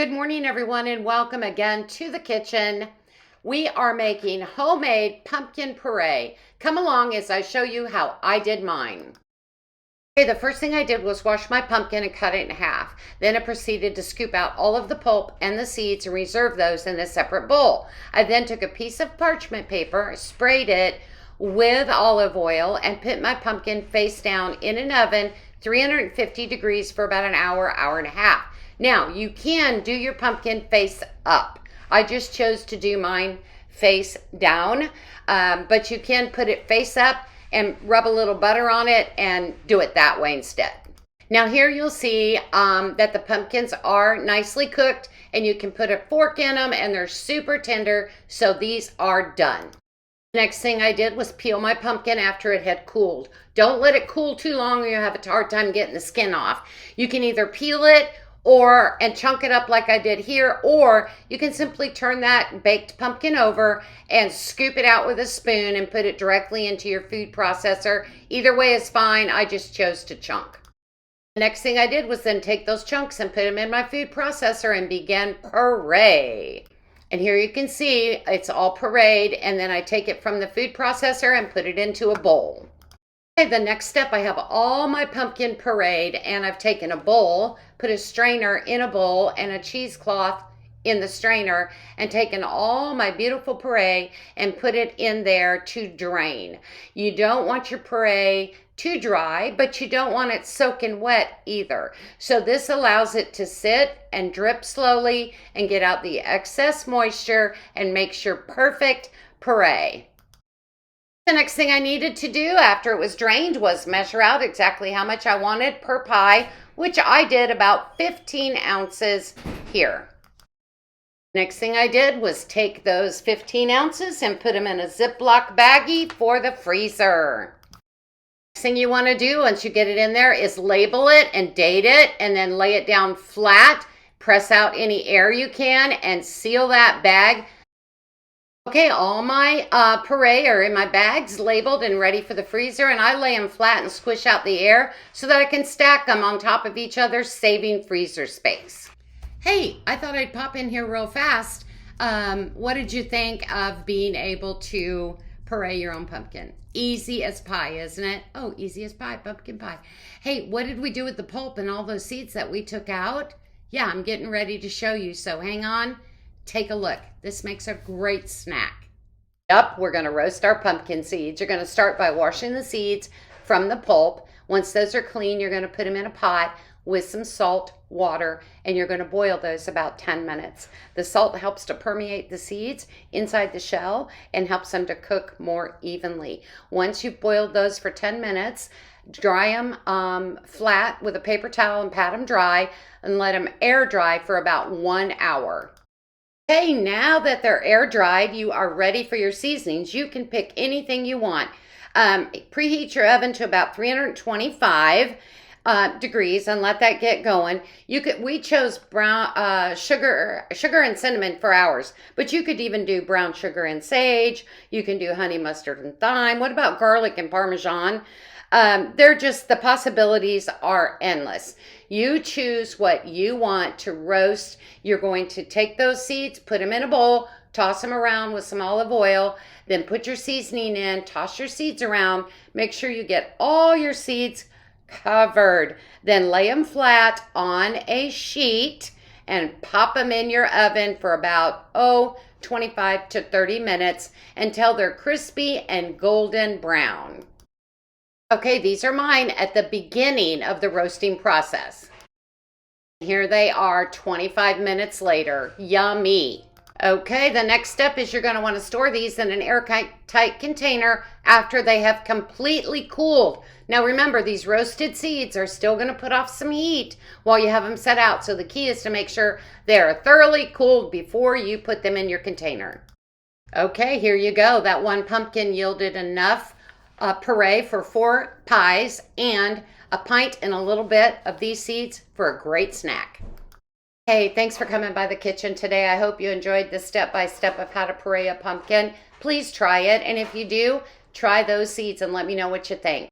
Good morning, everyone, and welcome again to the kitchen. We are making homemade pumpkin puree. Come along as I show you how I did mine. Okay, the first thing I did was wash my pumpkin and cut it in half. Then I proceeded to scoop out all of the pulp and the seeds and reserve those in a separate bowl. I then took a piece of parchment paper, sprayed it with olive oil, and put my pumpkin face down in an oven, 350 degrees for about an hour, hour and a half. Now, you can do your pumpkin face up. I just chose to do mine face down, but you can put it face up and rub a little butter on it and do it that way instead. Now here you'll see that the pumpkins are nicely cooked, and you can put a fork in them and they're super tender, so these are done. Next thing I did was peel my pumpkin after it had cooled. Don't let it cool too long or you'll have a hard time getting the skin off. You can either peel it and chunk it up like I did here, or you can simply turn that baked pumpkin over and scoop it out with a spoon and put it directly into your food processor. Either way is fine. I just chose to chunk. The next thing I did was then take those chunks and put them in my food processor and begin puree. And here you can see it's all pureed, and then I take it from the food processor and put it into a bowl. Okay, the next step, I have all my pumpkin pureed, and I've taken a bowl, put a strainer in a bowl and a cheesecloth in the strainer, and taken all my beautiful puree and put it in there to drain. You don't want your puree too dry, but you don't want it soaking wet either. So this allows it to sit and drip slowly and get out the excess moisture and makes your perfect puree. The next thing I needed to do after it was drained was measure out exactly how much I wanted per pie, which I did about 15 ounces here. Next thing I did was take those 15 ounces and put them in a Ziploc baggie for the freezer. Next thing you want to do once you get it in there is label it and date it, and then lay it down flat, press out any air you can, and seal that bag. Okay, all my puree are in my bags, labeled and ready for the freezer, and I lay them flat and squish out the air so that I can stack them on top of each other, saving freezer space. Hey, I thought I'd pop in here real fast. What did you think of being able to puree your own pumpkin? Easy as pie, isn't it? Oh, easy as pie, pumpkin pie. Hey, what did we do with the pulp and all those seeds that we took out? Yeah, I'm getting ready to show you, so hang on. Take a look. This makes a great snack. Up, we're going to roast our pumpkin seeds. You're going to start by washing the seeds from the pulp. Once those are clean, you're going to put them in a pot with some salt, water, and you're going to boil those about 10 minutes. The salt helps to permeate the seeds inside the shell and helps them to cook more evenly. Once you've boiled those for 10 minutes, dry them flat with a paper towel and pat them dry, and let them air dry for about 1 hour. Okay, now that they're air dried, you are ready for your seasonings. You can pick anything you want. Preheat your oven to about 325 degrees and let that get going. We chose brown sugar and cinnamon for ours, but you could even do brown sugar and sage. You can do honey mustard and thyme. What about garlic and Parmesan? The possibilities are endless. You choose what you want to roast. You're going to take those seeds, put them in a bowl, toss them around with some olive oil, then put your seasoning in, toss your seeds around, make sure you get all your seeds covered. Then lay them flat on a sheet and pop them in your oven for about 25 to 30 minutes until they're crispy and golden brown. Okay, these are mine at the beginning of the roasting process. Here they are 25 minutes later. Yummy. Okay, the next step is you're going to want to store these in an airtight container after they have completely cooled. Now remember, these roasted seeds are still going to put off some heat while you have them set out. So the key is to make sure they're thoroughly cooled before you put them in your container. Okay, here you go. That one pumpkin yielded enough puree for 4 pies and a pint and a little bit of these seeds for a great snack. Hey, thanks for coming by the kitchen today. I hope you enjoyed this step-by-step of how to puree a pumpkin. Please try it, and if you do, try those seeds and let me know what you think.